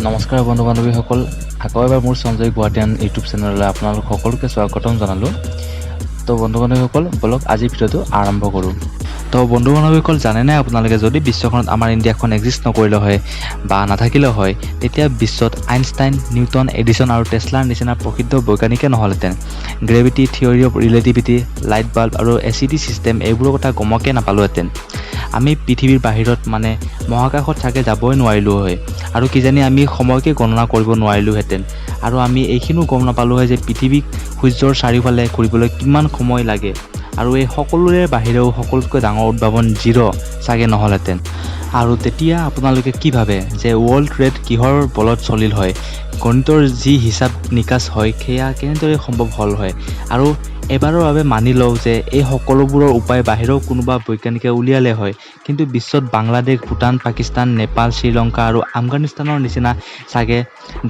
নমস্কাৰ বন্ধু বান্ধৱীসকল, আকৌ এবাৰ মোৰ সঞ্জয় গুৱাহাটীয়ান ইউটিউব চেনেললৈ আপোনালোক সকলোকে স্বাগতম জনালোঁ। তো বন্ধু বান্ধৱীসকল, বলক আজিৰ ভিডিঅ'টো আৰম্ভ কৰোঁ। তো বন্ধু বান্ধৱীসকল, জানেনে আপোনালোকে যদি বিশ্বখনত আমাৰ ইণ্ডিয়াখন এক্সিষ্ট নকৰিলে হয় বা নাথাকিলে হয়, তেতিয়া বিশ্বত আইনষ্টাইন, নিউটন, এডিছন আৰু টেছলাৰ নিচিনা প্ৰসিদ্ধ বৈজ্ঞানিকে নহ'লহেঁতেন। Gravity, theory of relativity, light bulb আৰু এচিডি ছিষ্টেম এইবোৰৰ কথা গমকে নাপালোহেঁতেন। আমি পৃথিৱীৰ বাহিৰত মানে মহাকাশত চাগে যাবই নোৱাৰিলোঁ হয়, আৰু কিজানি আমি সময়কে গণনা কৰিব নোৱাৰিলোঁহেঁতেন। আৰু আমি এইখিনিও গম নাপালোঁ হয় যে পৃথিৱীক সূৰ্যৰ চাৰিওফালে ঘূৰিবলৈ কিমান সময় লাগে। আৰু এই সকলোৰে বাহিৰেও সকলোতকৈ ডাঙৰ উদ্ভাৱন জিৰ' চাগে নহ'লহেঁতেন। আৰু তেতিয়া আপোনালোকে কি ভাবে যে ৱৰ্ল্ড ট্ৰেড কিহৰ বলত চলিল হয়? গণিতৰ যি হিচাপ নিকাচ হয় সেয়া কেনেদৰে সম্ভৱ হ'ল হয়? আৰু এবাৰৰ বাবে মানি লওঁ যে এই সকলোবোৰৰ উপায় বাহিৰেও কোনোবা বৈজ্ঞানিকে উলিয়ালে হয়, কিন্তু বিশ্বত বাংলাদেশ, ভূটান, পাকিস্তান, নেপাল, শ্ৰীলংকা আৰু আফগানিস্তানৰ নিচিনা চাগে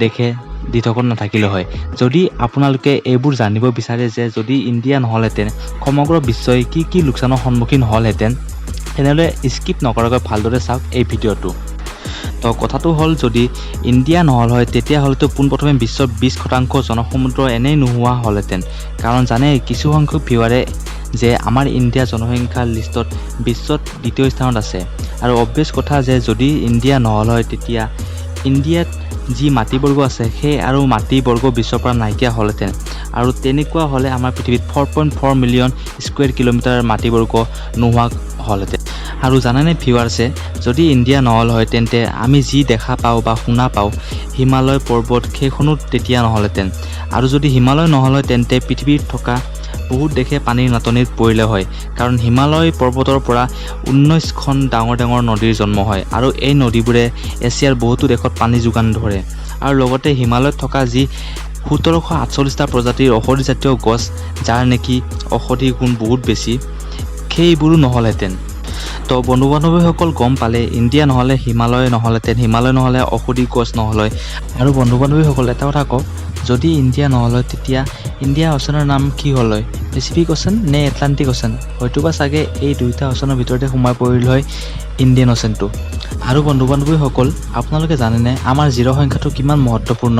দেশে দিঠকত নাথাকিলে হয়। যদি আপোনালোকে এইবোৰ জানিব বিচাৰে যে যদি ইণ্ডিয়া নহ'লহেঁতেন সমগ্ৰ বিশ্বই কি কি লোকচানৰ সন্মুখীন হ'লহেঁতেন, তেনেহ'লে স্কিপ নকৰাকৈ ভালদৰে চাওক এই ভিডিঅ'টো। তো কথাটো হ'ল, যদি ইণ্ডিয়া নহ'ল হয় তেতিয়াহ'লেতো পোনপ্ৰথমে বিশ্বৰ 20% জনসমুদ্ৰ এনেই নোহোৱা হ'লহেঁতেন। কাৰণ জানে কিছুসংখ্যক ভিউৱাৰে যে আমাৰ ইণ্ডিয়া জনসংখ্যাৰ লিষ্টত বিশ্বত দ্বিতীয় স্থানত আছে। আৰু অবভিয়াছ কথা যে যদি ইণ্ডিয়া নহ'ল হয় তেতিয়া ইণ্ডিয়াত যি মাটিবৰ্গ আছে সেই আৰু মাটিবৰ্গ বিশ্বৰ পৰা নাইকিয়া হ'লহেঁতেন। আৰু তেনেকুৱা হ'লে আমাৰ পৃথিৱীত 4.4 মিলিয়ন স্কুৱেৰ কিলোমিটাৰ মাটিবৰ্গ নোহোৱা হ'লহেঁতেন। আৰু জানেনে ভিউৱাৰ্ছে, যদি ইণ্ডিয়া নহ'ল হয় তেন্তে আমি যি দেখা পাওঁ বা শুনা পাওঁ হিমালয় পৰ্বত, সেইখনো তেতিয়া নহ'লহেঁতেন। আৰু যদি হিমালয় নহ'ল হয় তেন্তে পৃথিৱীত থকা বহুত দেশে পানীৰ নাটনিত পৰিলে হয়। কাৰণ হিমালয় পৰ্বতৰ পৰা 19খন ডাঙৰ ডাঙৰ নদীৰ জন্ম হয়, আৰু এই নদীবোৰে এছিয়াৰ বহুতো দেশত পানী যোগান ধৰে। আৰু লগতে হিমালয়ত থকা যি 1748টা প্ৰজাতিৰ ঔষধিজাতীয় গছ, যাৰ নেকি ঔষধি গুণ বহুত বেছি, সেইবোৰো নহ'লহেঁতেন। তো বন্ধু বান্ধৱীসকল, গম পালে ইণ্ডিয়া নহ'লে হিমালয় নহ'লহেঁতেন, হিমালয় নহ'লে ঔষধি গছ নহ'ল হয়। আৰু বন্ধু বান্ধৱীসকল, এটা কথা কওক, যদি ইণ্ডিয়া নহ'ল হয় তেতিয়া ইণ্ডিয়া অ'চেনৰ নাম কি হ'ল হয়? পেচিফিক অ'চেন নে এটলাণ্টিক অ'চেন? হয়তোবা চাগে এই দুয়োটা অ'চেনৰ ভিতৰতে সোমাই পৰিল হয় ইণ্ডিয়ান অ'চেনটো। আৰু বন্ধু বান্ধৱীসকল, আপোনালোকে জানেনে আমাৰ জিৰ' সংখ্যাটো কিমান মহত্বপূৰ্ণ?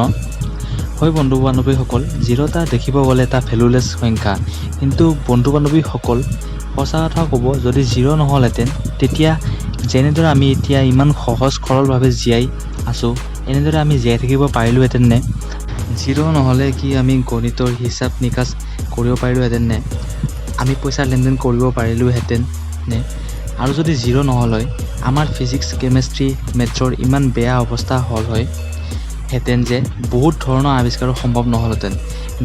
হয় বন্ধু বান্ধৱীসকল, জিৰ'টা দেখিব গ'লে এটা ভেলুলেছ সংখ্যা, কিন্তু বন্ধু বান্ধৱীসকল সঁচা কথা ক'ব, যদি জিৰ' নহ'লহেঁতেন তেতিয়া যেনেদৰে আমি এতিয়া ইমান সহজ সৰলভাৱে জীয়াই আছোঁ, এনেদৰে আমি জীয়াই থাকিব পাৰিলোঁহেঁতেন নে? জিৰ' নহ'লে কি আমি গণিতৰ হিচাপ নিকাচ কৰিব পাৰিলোঁহেঁতেন নে? আমি পইচাৰ লেনদেন কৰিব পাৰিলোঁহেঁতেন নে? আৰু যদি জিৰ' নহ'ল হয়, আমাৰ ফিজিক্স, কেমেষ্ট্ৰি, মেথছৰ ইমান বেয়া অৱস্থা হ'ল হয় হেঁতেন যে বহুত ধৰণৰ আৱিষ্কাৰো সম্ভৱ নহ'লহেঁতেন।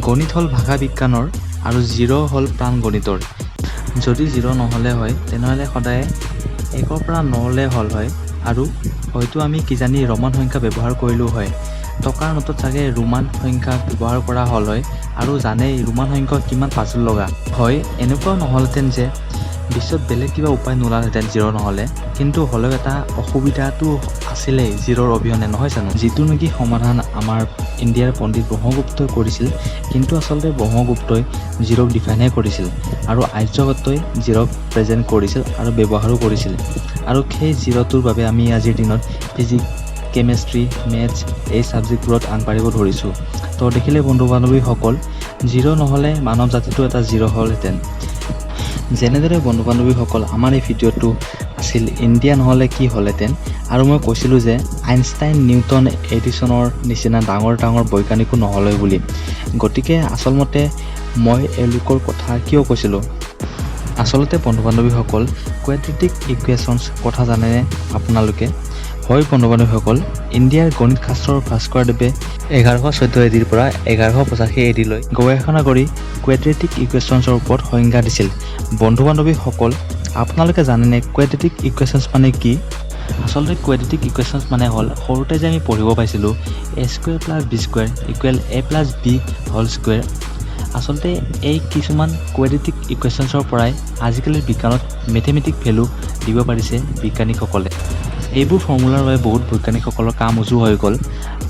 গণিত হ'ল ভাষা বিজ্ঞানৰ আৰু জিৰ' হ'ল প্ৰাণ গণিতৰ। যদি জিৰ' নহ'লে হয় তেনেহ'লে সদায় 1ৰ পৰা 9লৈ হ'ল হয়, আৰু হয়তো আমি কিজানি ৰোমান সংখ্যা ব্যৱহাৰ কৰিলোঁ হয়। টকাৰ নোটত চাগে ৰোমান সংখ্যা ব্যৱহাৰ কৰা হ'ল হয়, আৰু জানেই ৰোমান সংখ্যা কিমান পাজল লগা হয়। এনেকুৱাও নহ'লহেঁতেন যে বিশ্বত বেলেগ কিবা উপায় নোলালহেঁতেন জিৰ' নহ'লে, কিন্তু হ'লেও এটা অসুবিধাটো আছিলেই জিৰ'ৰ অবিহনে, নহয় জানো? যিটো নেকি সমাধান আমাৰ ইণ্ডিয়াৰ পণ্ডিত ব্ৰহ্মগুপ্তই কৰিছিল, কিন্তু আচলতে ব্ৰহ্মগুপ্তই জিৰ'ক ডিফাইনহে কৰিছিল, আৰু আৰ্যভট্টই জিৰ'ক প্ৰেজেণ্ট কৰিছিল আৰু ব্যৱহাৰো কৰিছিল। আৰু সেই জিৰ'টোৰ বাবে আমি আজিৰ দিনত ফিজিক্স, কেমেষ্ট্ৰি, মেথছ এই ছাবজেক্টবোৰত আগবাঢ়িব ধৰিছোঁ। তো দেখিলে বন্ধু বান্ধৱীসকল, জিৰ' নহ'লে মানৱ জাতিটো এটা জিৰ' হ'লহেঁতেন। যেনেদৰে বন্ধু বান্ধৱীসকল আমাৰ এই ভিডিঅ'টো আছিল ইণ্ডিয়া নহ'লে কি হ'লহেঁতেন, আৰু মই কৈছিলোঁ যে আইনষ্টাইন, নিউটন, এডিছনৰ নিচিনা ডাঙৰ ডাঙৰ বৈজ্ঞানিকো নহ'লে বুলি। গতিকে আচলমতে মই এওঁলোকৰ কথা কিয় কৈছিলোঁ? আচলতে বন্ধু বান্ধৱীসকল, কোৱাড্ৰেটিক ইকুৱেশ্যনছ কথা জানেনে আপোনালোকে? হয় বন্ধু বান্ধৱীসকল, ইণ্ডিয়াৰ গণিত শাস্ত্ৰৰ ভাস্কৰদেৱে 1114 AD পৰা 1185 AD লৈ গৱেষণা কৰি কোৱাড্ৰেটিক ইকুৱেশ্যনছৰ ওপৰত সংজ্ঞা দিছিল। বন্ধু বান্ধৱীসকল, আপোনালোকে জানেনে কোৱাড্ৰেটিক ইকুৱেশ্যনছ মানে কি? আচলতে কোৱাড্ৰেটিক ইকুৱেশ্যনছ মানে হ'ল, সৰুতে যে আমি পঢ়িব পাইছিলোঁ a² + b² = a + b whole square. আচলতে এই কিছুমান কোৱাড্ৰেটিক ইকুৱেশ্যনছৰ পৰাই আজিকালিৰ বিজ্ঞানত মেথমেটিক ভেলু দিব পাৰিছে বিজ্ঞানীসকলে। এইবোৰ ফৰ্মুলাৰ বাবে বহুত বৈজ্ঞানিকসকলৰ কাম উজু হৈ গ'ল,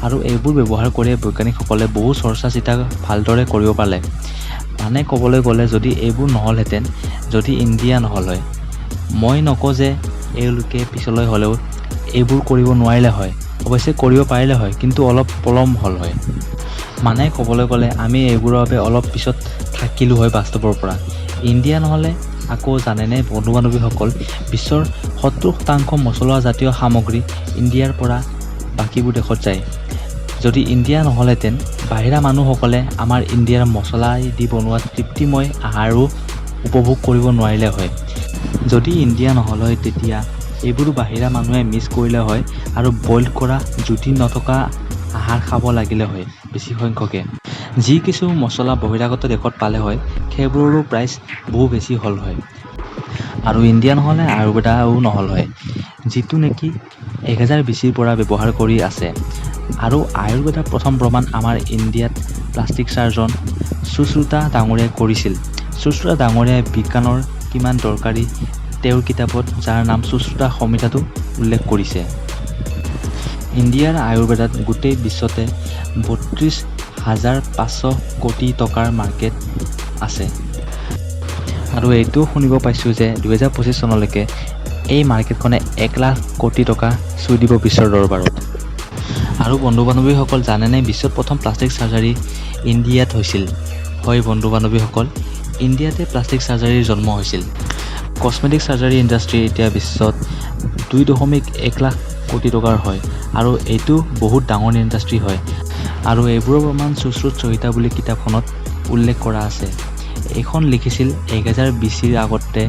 আৰু এইবোৰ ব্যৱহাৰ কৰি বৈজ্ঞানিকসকলে বহু চৰ্চা চিন্তা ভালদৰে কৰিব পাৰে। মানে ক'বলৈ গ'লে যদি এইবোৰ নহ'লহেঁতেন, যদি ইণ্ডিয়া নহ'ল হয়, মই নকওঁ যে এওঁলোকে পিছলৈ হ'লেও এইবোৰ কৰিব নোৱাৰিলে হয়, অৱশ্যে কৰিব পাৰিলে হয়, কিন্তু অলপ পলম হ'ল হয়। মানে ক'বলৈ গ'লে আমি এইবোৰৰ বাবে অলপ পিছত থাকিলোঁ হয় বাস্তৱৰ পৰা। ইণ্ডিয়া নহ'লে আকৌ জানেনে বন্ধু বান্ধৱীসকল, বিশ্বৰ 70% মছলা জাতীয় সামগ্ৰী ইণ্ডিয়াৰ পৰা বাকীবোৰ দেশত যায়। যদি ইণ্ডিয়া নহ'লেহেঁতেন বাহিৰা মানুহসকলে আমাৰ ইণ্ডিয়াৰ মছলাই দি বনোৱা তৃপ্তিময় আহাৰো উপভোগ কৰিব নোৱাৰিলে হয়। যদি ইণ্ডিয়া নহ'ল হয় তেতিয়া এইবোৰো বাহিৰা মানুহে মিছ কৰিলে হয় আৰু বইল কৰা জুতি নথকা আহাৰ খাব লাগিলে হয় বেছি সংখ্যকে। যি কিছু মছলা বহিৰাগত দেশত পালে হয় সেইবোৰৰো প্ৰাইচ বহু বেছি হ'ল হয়। আৰু ইণ্ডিয়া নহ'লে আয়ুৰ্বেদাও নহ'ল হয়, যিটো নেকি 1020ৰ পৰা ব্যৱহাৰ কৰি আছে। আৰু আয়ুৰ্বেদাৰ প্ৰথম প্ৰমাণ আমাৰ ইণ্ডিয়াত প্লাষ্টিক চাৰ্জন সুশ্ৰুতা ডাঙৰীয়াই কৰিছিল। সুশ্ৰুতা ডাঙৰীয়াই বিজ্ঞানৰ কিমান দৰকাৰী তেওঁৰ কিতাপত যাৰ নাম সুশ্ৰুতা সংহিতাটো উল্লেখ কৰিছে। ইণ্ডিয়াৰ আয়ুৰ্বেদাত গোটেই বিশ্বতে 32,500 কোটি টকাৰ মাৰ্কেট আছে। আৰু এইটোও শুনিব পাইছোঁ যে 2025 চনলৈকে এই মাৰ্কেটখনে 1 লাখ কোটি টকা চুই দিব বিশ্বৰ দৰবাৰত। আৰু বন্ধু বান্ধৱীসকল জানেনে বিশ্বত প্ৰথম প্লাষ্টিক চাৰ্জাৰী ইণ্ডিয়াত হৈছিল? হয় বন্ধু বান্ধৱীসকল, ইণ্ডিয়াতে প্লাষ্টিক চাৰ্জাৰীৰ জন্ম হৈছিল। কছমেটিক চাৰ্জাৰী ইণ্ডাষ্ট্ৰি এতিয়া বিশ্বত 2.1 লাখ কোটি টকাৰ হয় আৰু এইটো বহুত ডাঙৰ ইণ্ডাষ্ট্ৰি হয়। আৰু এইবোৰৰ প্ৰমাণ সুশ্ৰুত সংহিতা বুলি কিতাপখনত উল্লেখ কৰা আছে। এইখন লিখিছিল 1020ৰ আগতে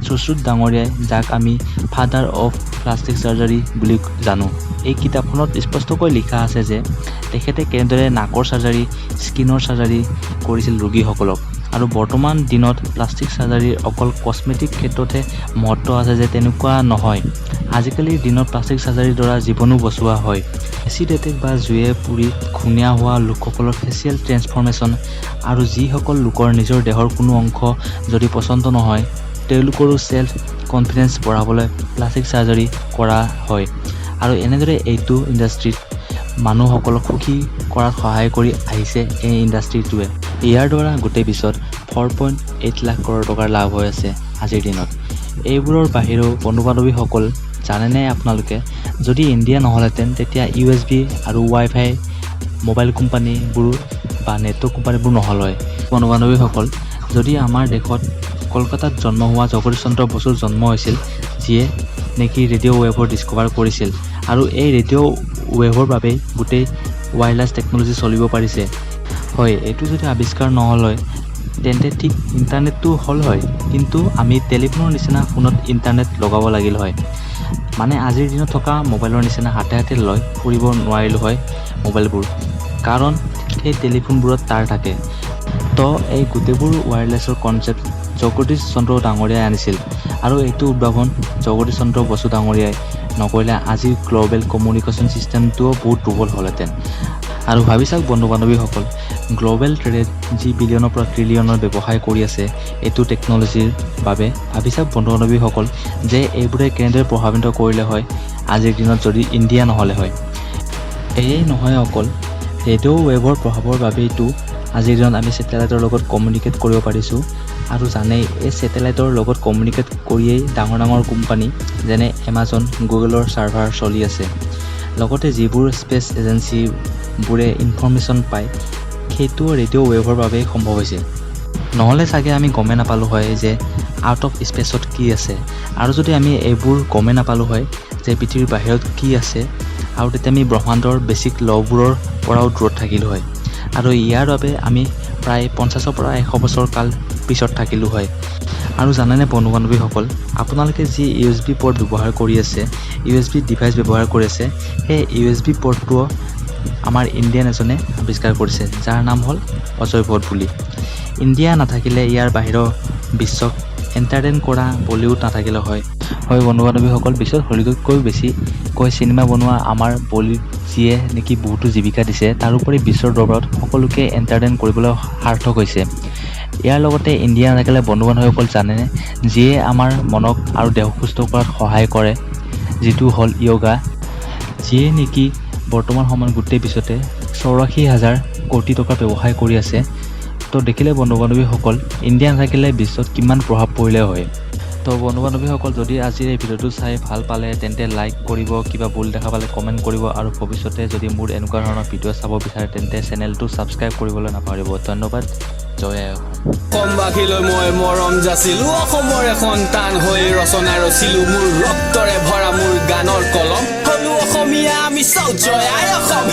সুশ্ৰুত ডাঙৰীয়াই, যাক আমি ফাদাৰ অফ প্লাষ্টিক চাৰ্জাৰী বুলি জানো। এই কিতাপখনত স্পষ্টকৈ লিখা আছে যে তেখেতে কেনেদৰে নাকৰ চাৰ্জাৰী, স্কিনৰ চাৰ্জাৰী কৰিছিল ৰোগীসকলক। আৰু বৰ্তমান দিনত প্লাষ্টিক চাৰ্জাৰীৰ অকল কছমেটিক ক্ষেত্ৰতহে মহত্ব আছে যে তেনেকুৱা নহয়। আজিকালিৰ দিনত প্লাষ্টিক চাৰ্জাৰীৰ দ্বাৰা জীৱনো বচোৱা হয়। এচিড এটেক বা জুয়ে পুৰি ঘূণীয়া হোৱা লোকসকলৰ ফেচিয়েল ট্ৰেন্সফৰ্মেশ্যন আৰু যিসকল লোকৰ নিজৰ দেহৰ কোনো অংশ যদি পচন্দ নহয় তেওঁলোকৰো চেল্ফ কনফিডেন্স বঢ়াবলৈ প্লাষ্টিক চাৰ্জাৰী কৰা হয়। আৰু এনেদৰে এইটো ইণ্ডাষ্ট্ৰীত মানুহসকলক সুখী কৰাত সহায় কৰি আহিছে এই ইণ্ডাষ্ট্ৰীটোৱে। ইয়াৰ দ্বাৰা গোটেই বিশ্বত 4.8 লাখ কৰোৰ টকাৰ লাভ হৈ আছে আজিৰ দিনত। এইবোৰৰ বাহিৰেও বন্ধু বান্ধৱীসকল জানেনে আপোনালোকে, যদি ইণ্ডিয়া নহ'লহেঁতেন তেতিয়া USB আৰু ৱাইফাই মোবাইল কোম্পানীবোৰ বা নেটৱৰ্ক কোম্পানীবোৰ নহ'ল হয়। বন্ধু বান্ধৱীসকল, যদি আমাৰ দেশত কলকাতাত জন্ম হোৱা জগদীশ চন্দ্ৰ বসুৰ জন্ম হৈছিল, যিয়ে নেকি ৰেডিঅ' ৱেভৰ ডিস্কভাৰ কৰিছিল, আৰু এই ৰেডিঅ' ৱেভৰ বাবেই গোটেই ৱায়াৰলেছ টেকন'লজি চলিব পাৰিছে। হয়, এইটো যদি আৱিষ্কাৰ নহ'ল হয় তেন্তে ঠিক ইণ্টাৰনেটটো হ'ল হয়, কিন্তু আমি টেলিফোনৰ নিচিনা ফোনত ইণ্টাৰনেট লগাব লাগিল হয়। মানে আজিৰ দিনত থকা মোবাইলৰ নিচিনা হাতে হাতে লৈ ফুৰিব নোৱাৰিলোঁ হয় মোবাইলবোৰ, কাৰণ সেই টেলিফোনবোৰত তাঁৰ থাকে। তো এই গোটেইবোৰ ৱায়াৰলেছৰ কনচেপ্ট জগদীশ চন্দ্ৰ ডাঙৰীয়াই আনিছিল। আৰু এইটো উদ্ভাৱন জগদীশ চন্দ্ৰ বসু ডাঙৰীয়াই নকৰিলে আজিৰ গ্ল'বেল কমিউনিকেশ্যন ছিষ্টেমটোও বহুত দুৰ্বল হ'লহেঁতেন। আৰু ভাবি চাওক বন্ধু বান্ধৱীসকল, গ্ল'বেল ট্ৰেডত যি বিলিয়নৰ পৰা ট্ৰিলিয়নৰ ব্যৱসায় কৰি আছে এইটো টেকন'লজিৰ বাবে, ভাবি চাওক বন্ধু বান্ধৱীসকল যে এইবোৰে কেনেদৰে প্ৰভাৱিত কৰিলে হয় আজিৰ দিনত যদি ইণ্ডিয়া নহ'লে হয়। এয়াই নহয় অকল ৰেডিঅ' ৱেভৰ প্ৰভাৱৰ বাবেইতো আজিৰ দিনত আমি ছেটেলাইটৰ লগত কমিউনিকেট কৰিব পাৰিছোঁ। আৰু জানেই এই ছেটেলাইটৰ লগত কমিউনিকেট কৰিয়েই ডাঙৰ ডাঙৰ কোম্পানী যেনে এমাজন, গুগলৰ ছাৰ্ভাৰ চলি আছে। লগতে যিবোৰ স্পেচ এজেঞ্চিবোৰে ইনফৰ্মেশ্যন পায় সেইটো ৰেডিঅ' ৱেভৰ বাবেই সম্ভৱ হৈছে। নহ'লে চাগে আমি গমেই নাপালোঁ হয় যে আউট অফ স্পেচত কি আছে, আৰু যদি আমি এইবোৰ গমেই নাপালোঁ হয় যে পৃথিৱীৰ বাহিৰত কি আছে, আৰু তেতিয়া আমি ব্ৰহ্মাণ্ডৰ বেছিক ল'বোৰৰ পৰাও দূৰত থাকিলোঁ হয়। আৰু ইয়াৰ বাবে আমি প্ৰায় 50ৰ পৰা 100 বছৰ কাল পিছত থাকিলোঁ হয়। আৰু জানেনে বন্ধু বান্ধৱীসকল, আপোনালোকে যি USB পৰ্ট ব্যৱহাৰ কৰি আছে, USB ডিভাইচ ব্যৱহাৰ কৰি আছে, সেই USB পৰ্টটোও আমাৰ ইণ্ডিয়ান এজনে আৱিষ্কাৰ কৰিছে, যাৰ নাম হ'ল অজয় ভট্ট বুলি। ইণ্ডিয়া নাথাকিলে ইয়াৰ বাহিৰৰ বিশ্বক এণ্টাৰটেইন কৰা বলিউড নাথাকিলে হয়। হয় বন্ধু বান্ধৱীসকল, বিশ্বত হলিউডতকৈ বেছিকৈ চিনেমা বনোৱা আমাৰ বলিউড যিয়ে নেকি বহুতো জীৱিকা দিছে, তাৰোপৰি বিশ্বৰ দৰবাৰত সকলোকে এণ্টাৰটেইন কৰিবলৈ সাৰ্থক হৈছে। ইয়াৰ লগতে ইণ্ডিয়া নাথাকিলে বন্ধু বান্ধৱীসকল জানেনে যিয়ে আমাৰ মনক আৰু দেহ সুস্থ কৰাত সহায় কৰে, যিটো হ'ল য়োগা, যিয়ে নেকি বৰ্তমান সময়ত গোটেই বিশ্বতে 84,000 কোটি টকাৰ ব্যৱসায় কৰি আছে। তো দেখিলে বন্ধু বান্ধৱীসকল, ইণ্ডিয়া নাথাকিলে বিশ্বত কিমান প্ৰভাৱ পৰিলে হয়। তো বন্ধু বান্ধৱীসকল যদি আজিৰ এই ভিডিঅ'টো চাই ভাল পালে তেন্তে লাইক কৰিব, কিবা ভুল দেখা পালে কমেণ্ট কৰিব আৰু ভৱিষ্যতে যদি মোৰ এনেকুৱা ধৰণৰ ভিডিঅ' চাব বিচাৰে তেন্তে চেনেলটো ছাবস্ক্ৰাইব কৰিবলৈ নাপাহৰিব। ধন্যবাদ। জয় আই অসম। অসমবাসীলৈ মই মৰম যাচিলো, অসমৰ এখন টান হৈ ৰচনা ৰচিলো, মোৰ ৰক্তৰে ভৰা মোৰ গানৰ কলম, হলো অসমীয়া আমি চৌ জয় আই অসম।